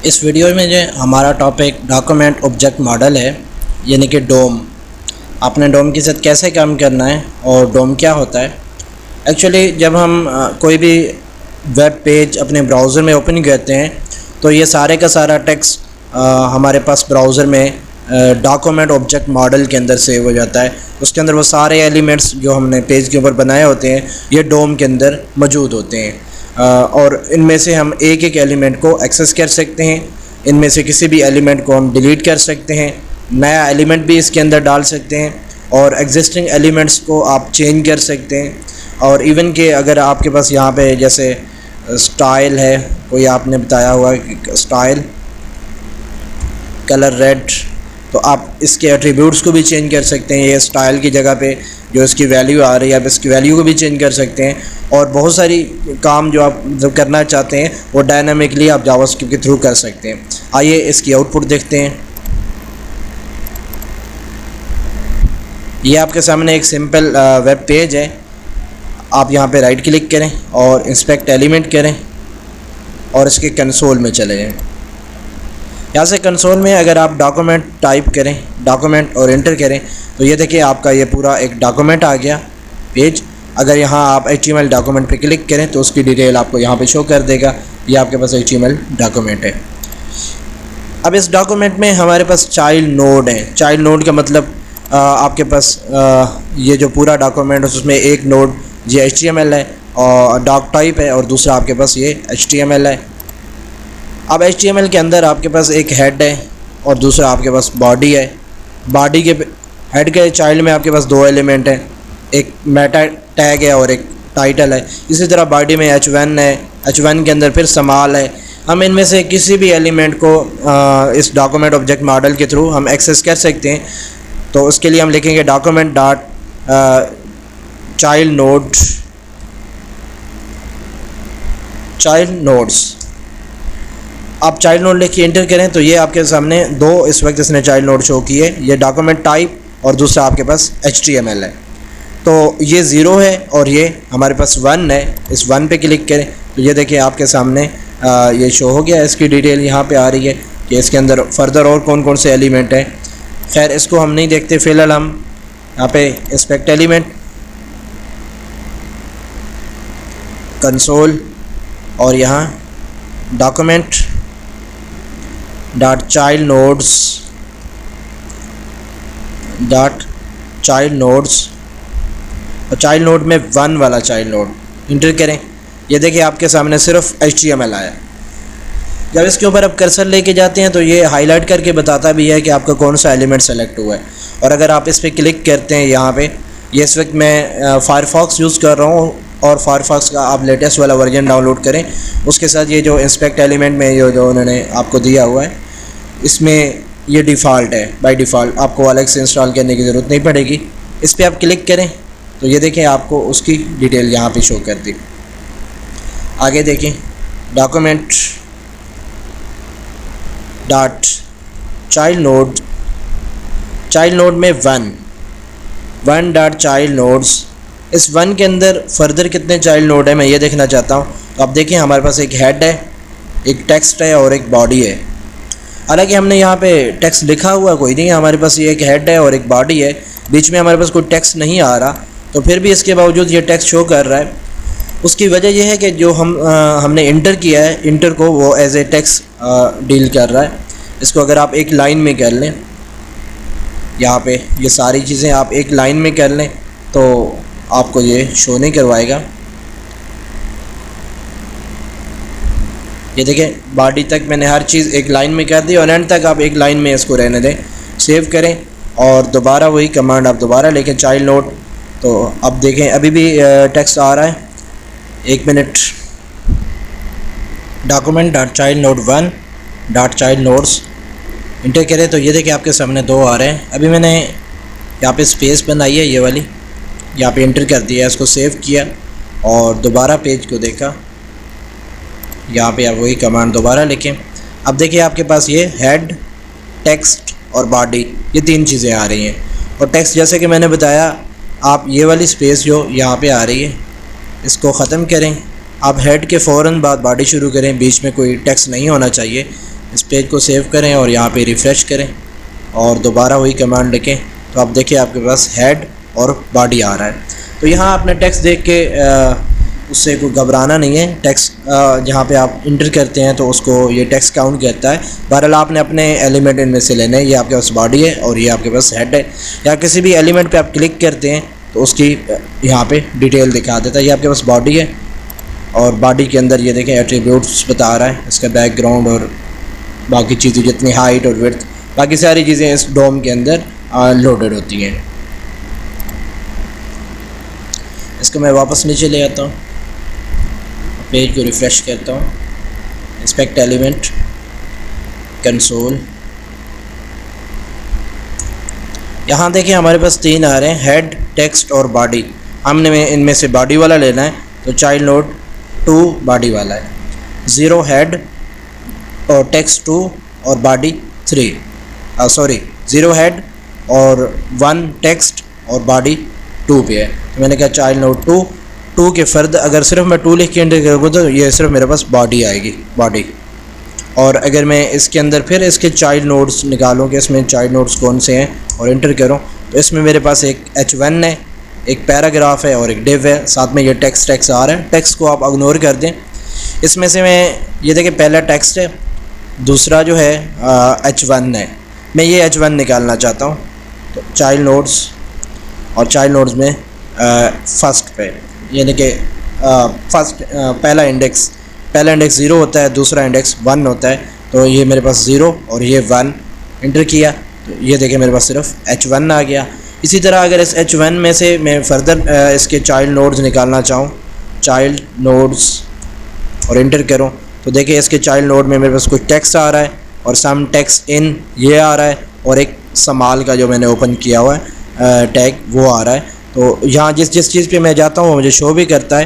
इस वीडियो में जो हमारा टॉपिक डॉक्यूमेंट ऑब्जेक्ट मॉडल है, यानी कि डोम। आपने डोम के साथ कैसे काम करना है और डोम क्या होता है। एक्चुअली जब हम कोई भी वेब पेज अपने ब्राउज़र में ओपन करते हैं तो ये सारे का सारा टेक्स्ट हमारे पास ब्राउज़र में डॉक्यूमेंट ऑब्जेक्ट मॉडल के अंदर सेव हो जाता है। उसके अंदर वो सारे एलिमेंट्स जो हमने पेज के ऊपर बनाए होते हैं ये डोम के अंदर मौजूद होते हैं। और इनमें से हम एक एक एलिमेंट को एक्सेस कर सकते हैं। इनमें से किसी भी एलिमेंट को हम डिलीट कर सकते हैं, नया एलिमेंट भी इसके अंदर डाल सकते हैं और एग्जिस्टिंग एलिमेंट्स को आप चेंज कर सकते हैं। और इवन के अगर आपके पास यहाँ पे जैसे स्टाइल है, कोई आपने बताया हुआ कि स्टाइल कलर रेड, तो आप इसके एट्रीब्यूट्स को भी चेंज कर सकते हैं। ये स्टाइल की जगह पे जो इसकी वैल्यू आ रही है आप इसकी वैल्यू को भी चेंज कर सकते हैं। और बहुत सारी काम जो आप जब करना चाहते हैं वो डायनामिकली आप जावास्क्रिप्ट के थ्रू कर सकते हैं। आइए इसकी आउटपुट देखते हैं। ये आपके सामने एक सिंपल वेब पेज है। आप यहाँ पे राइट क्लिक करें और इंस्पेक्ट एलिमेंट करें और इसके कंसोल में चले जाएँ। यहाँ से कंसोल में अगर आप डॉक्यूमेंट टाइप करें, डॉक्यूमेंट और एंटर करें तो ये देखिए आपका ये पूरा एक डॉक्यूमेंट आ गया पेज। अगर यहाँ आप HTML डॉक्यूमेंट पे क्लिक करें तो उसकी डिटेल आपको यहाँ पे शो कर देगा। ये आपके पास HTML डॉक्यूमेंट है। अब इस डॉक्यूमेंट में हमारे पास चाइल्ड नोड है। चाइल्ड नोड का मतलब आपके पास ये जो पूरा डॉक्यूमेंट है उसमें एक नोड ये HTML है और डॉक टाइप है और दूसरा आपके पास ये HTML है। अब HTML के अंदर आपके पास एक हेड है और दूसरा आपके पास बॉडी है। बॉडी के हेड के चाइल्ड में आपके पास दो एलिमेंट हैं, एक मेटा टैग है और एक टाइटल है। इसी तरह बॉडी में H1 है, H1 के अंदर फिर समाल है। हम इनमें से किसी भी एलिमेंट को इस डॉक्यूमेंट ऑब्जेक्ट मॉडल के थ्रू हम एक्सेस कर सकते हैं। तो उसके लिए हम लिखेंगे डॉक्यूमेंट डॉट चाइल्ड नोड्स। आप चाइल्ड नोड लिख के एंटर करें तो ये आपके सामने दो इस वक्त इसने चाइल्ड नोड शो किए, ये डॉक्यूमेंट टाइप और दूसरा आपके पास HTML है। तो ये 0 है और ये हमारे पास 1 है। इस 1 पे क्लिक करें तो ये देखिए आपके सामने ये शो हो गया। इसकी डिटेल यहाँ पे आ रही है कि इसके अंदर फर्दर और कौन कौन से एलिमेंट हैं। खैर इसको हम नहीं देखते, फ़िलहाल हम यहाँ पे इंस्पेक्ट एलिमेंट, कंसोल और यहाँ डॉक्यूमेंट डॉट चाइल्ड नोड्स और चाइल्ड नोड में 1 वाला चाइल्ड नोड इंटर करें। ये देखिए आपके सामने सिर्फ HTML आया। जब इसके ऊपर आप कर्सर लेके जाते हैं तो ये हाईलाइट करके बताता भी है कि आपका कौन सा एलिमेंट सेलेक्ट हुआ है। और अगर आप इस पर क्लिक करते हैं यहाँ पे, ये इस वक्त मैं फायरफॉक्स यूज़ कर रहा हूँ और फायरफॉक्स का आप लेटेस्ट वाला वर्जन डाउनलोड करें। उसके साथ ये जो इंस्पेक्ट एलिमेंट में जो उन्होंने आपको दिया हुआ है इसमें ये डिफ़ॉल्ट है। बाय डिफ़ॉल्ट आपको अलग से इंस्टॉल करने की ज़रूरत नहीं पड़ेगी। इस पर आप क्लिक करें तो ये देखें आपको उसकी डिटेल यहाँ पे शो कर दी। आगे देखें डॉक्यूमेंट डॉट चाइल्ड नोड में 1 डॉट चाइल्ड नोड्स। इस 1 के अंदर फर्दर कितने चाइल्ड नोड है मैं ये देखना चाहता हूँ। तो आप देखिए हमारे पास एक हेड है, एक टेक्स्ट है और एक बॉडी है। हालांकि हमने यहाँ पे टेक्स्ट लिखा हुआ कोई नहीं है, हमारे पास ये एक हेड है और एक बॉडी है, बीच में हमारे पास कोई टेक्स्ट नहीं आ रहा। तो फिर भी इसके बावजूद ये टेक्स्ट शो कर रहा है। उसकी वजह यह है कि जो हमने इंटर किया है, इंटर को वो एज ए टेक्स्ट डील कर रहा है। इसको अगर आप एक लाइन में कर लें, यहाँ पे ये सारी चीज़ें आप एक लाइन में कर लें तो आपको ये शो नहीं करवाएगा। ये देखें बॉडी तक मैंने हर चीज़ एक लाइन में कर दी और एंड तक आप एक लाइन में इसको रहने दें। सेव करें और दोबारा वही कमांड आप दोबारा लेकिन चाइल्ड नोड। तो अब देखें अभी भी टेक्स्ट आ रहा है। 1 minute. Document dot child node 1 dot child nodes inter करें तो ये देखिए आपके सामने 2 आ रहे हैं। अभी मैंने यहाँ पे स्पेस बनाई है, ये वाली यहाँ पे इंटर कर दिया, इसको सेव किया और दोबारा पेज को देखा। यहाँ पे आप वही कमांड दोबारा लिखें। अब देखिए आपके पास ये हेड, टेक्स्ट और बॉडी, ये 3 चीज़ें आ रही हैं। और टेक्स्ट जैसे कि मैंने बताया, आप ये वाली स्पेस जो यहाँ पे आ रही है इसको ख़त्म करें। आप हेड के फ़ौरन बाद बॉडी शुरू करें, बीच में कोई टेक्स्ट नहीं होना चाहिए। इस पेज को सेव करें और यहाँ पे रिफ़्रेश करें और दोबारा वही कमांड लिखें तो आप देखिए आपके पास हेड और बॉडी आ रहा है। तो यहाँ आपने टेक्स्ट देख के उससे कोई घबराना नहीं है। टेक्स्ट जहाँ पे आप इंटर करते हैं तो उसको ये टेक्स्ट काउंट करता है। बहरहाल आपने अपने एलिमेंट इनमें से लेने हैं। ये आपके पास बॉडी है और ये आपके पास हेड है। या किसी भी एलिमेंट पे आप क्लिक करते हैं तो उसकी यहाँ पे डिटेल दिखा देता है। ये आपके पास बॉडी है और बॉडी के अंदर ये देखें एट्रीब्यूट्स बता रहा है, इसका बैकग्राउंड और बाकी चीज़ें जितनी हाइट और विड्थ, बाकी सारी चीज़ें इस डोम के अंदर लोडेड होती हैं। इसको मैं वापस नीचे ले आता हूँ, पेज को रिफ़्रेश करता हूँ, इंस्पेक्ट एलिमेंट, कंसोल। यहाँ देखिए हमारे पास 3 आ रहे हैं, हेड, टेक्स्ट और बॉडी। हमने इनमें से बॉडी वाला लेना है तो चाइल्ड नोड 2 बॉडी वाला है, 0 हेड और टेक्स्ट 2 और बॉडी 3, 0 हेड और 1 टेक्स्ट और बॉडी 2 पे है। तो मैंने कहा चाइल्ड नोड 2 के फ़र्द अगर सिर्फ मैं 2 लिख के एंटर करूँगा तो ये सिर्फ मेरे पास बॉडी आएगी, बॉडी। और अगर मैं इसके अंदर फिर इसके चाइल्ड नोड्स निकालूँ कि इसमें चाइल्ड नोड्स कौन से हैं और एंटर करूँ तो इसमें मेरे पास एक H1 है, एक पैराग्राफ है और एक डिव है, साथ में ये टेक्स्ट आ रहा है। टेक्स्ट को आप इग्नोर कर दें। इसमें से मैं ये देखिए पहला टेक्स्ट है, दूसरा जो है H1 है। मैं ये H1 निकालना चाहता हूँ तो चाइल्ड नोड्स और चाइल्ड नोड्स में फर्स्ट पे यानी कि फर्स्ट पहला इंडेक्स 0 होता है, दूसरा इंडेक्स 1 होता है। तो ये मेरे पास 0 और ये 1 इंटर किया तो ये देखिए मेरे पास सिर्फ H1 आ गया। इसी तरह अगर इस H1 में से मैं फर्दर इसके चाइल्ड नोड्स निकालना चाहूँ, चाइल्ड नोड्स और इंटर करूँ तो देखिए इसके चाइल्ड नोड में मेरे पास कुछ टेक्स्ट आ रहा है और सम टेक्स्ट इन ये आ रहा है और एक समाल का जो मैंने ओपन किया हुआ है टैग वो आ रहा है। तो यहाँ जिस चीज़ पे मैं जाता हूँ वो मुझे शो भी करता है।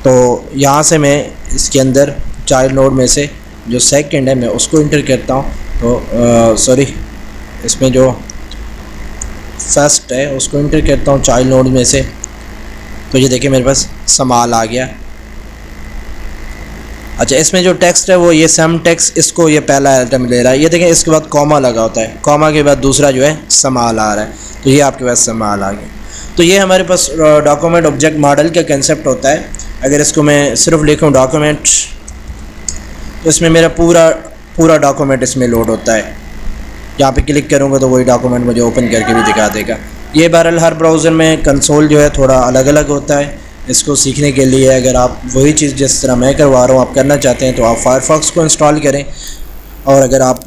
तो यहाँ से मैं इसके अंदर चाइल्ड नोड में से जो सेकंड है मैं उसको इंटर करता हूँ तो इसमें जो फर्स्ट है उसको इंटर करता हूँ चाइल्ड नोड में से तो ये देखिए मेरे पास समाल आ गया। अच्छा, इसमें जो टेक्स्ट है वो ये सम टेक्स्ट, इसको ये पहला आइटम ले रहा है। ये देखें इसके बाद कॉमा लगा होता है, कॉमा के बाद दूसरा जो है समाल आ रहा है तो ये आपके पास समाल आ गया। तो ये हमारे पास डॉक्यूमेंट ऑब्जेक्ट मॉडल का कंसेप्ट होता है। अगर इसको मैं सिर्फ लिखूँ डॉक्यूमेंट तो इसमें मेरा पूरा डॉक्यूमेंट इसमें लोड होता है। यहाँ पे क्लिक करूँगा तो वही डॉक्यूमेंट मुझे ओपन करके भी दिखा देगा। ये बहरहाल हर ब्राउज़र में कंसोल जो है थोड़ा अलग अलग होता है। इसको सीखने के लिए अगर आप वही चीज़ जिस तरह मैं करवा रहा हूँ आप करना चाहते हैं तो आप फायरफॉक्स को इंस्टॉल करें और अगर आप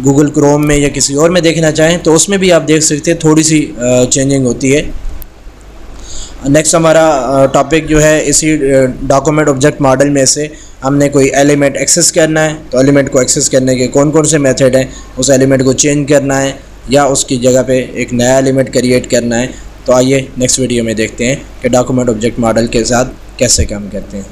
गूगल क्रोम में या किसी और में देखना चाहें तो उसमें भी आप देख सकते हैं, थोड़ी सी चेंजिंग होती है। नेक्स्ट हमारा टॉपिक जो है इसी डॉक्यूमेंट ऑब्जेक्ट मॉडल में से हमने कोई एलिमेंट एक्सेस करना है तो एलिमेंट को एक्सेस करने के कौन कौन से मेथड हैं, उस एलिमेंट को चेंज करना है या उसकी जगह पे एक नया एलिमेंट क्रिएट करना है। तो आइए नेक्स्ट वीडियो में देखते हैं कि डॉक्यूमेंट ऑब्जेक्ट मॉडल के साथ कैसे काम करते हैं।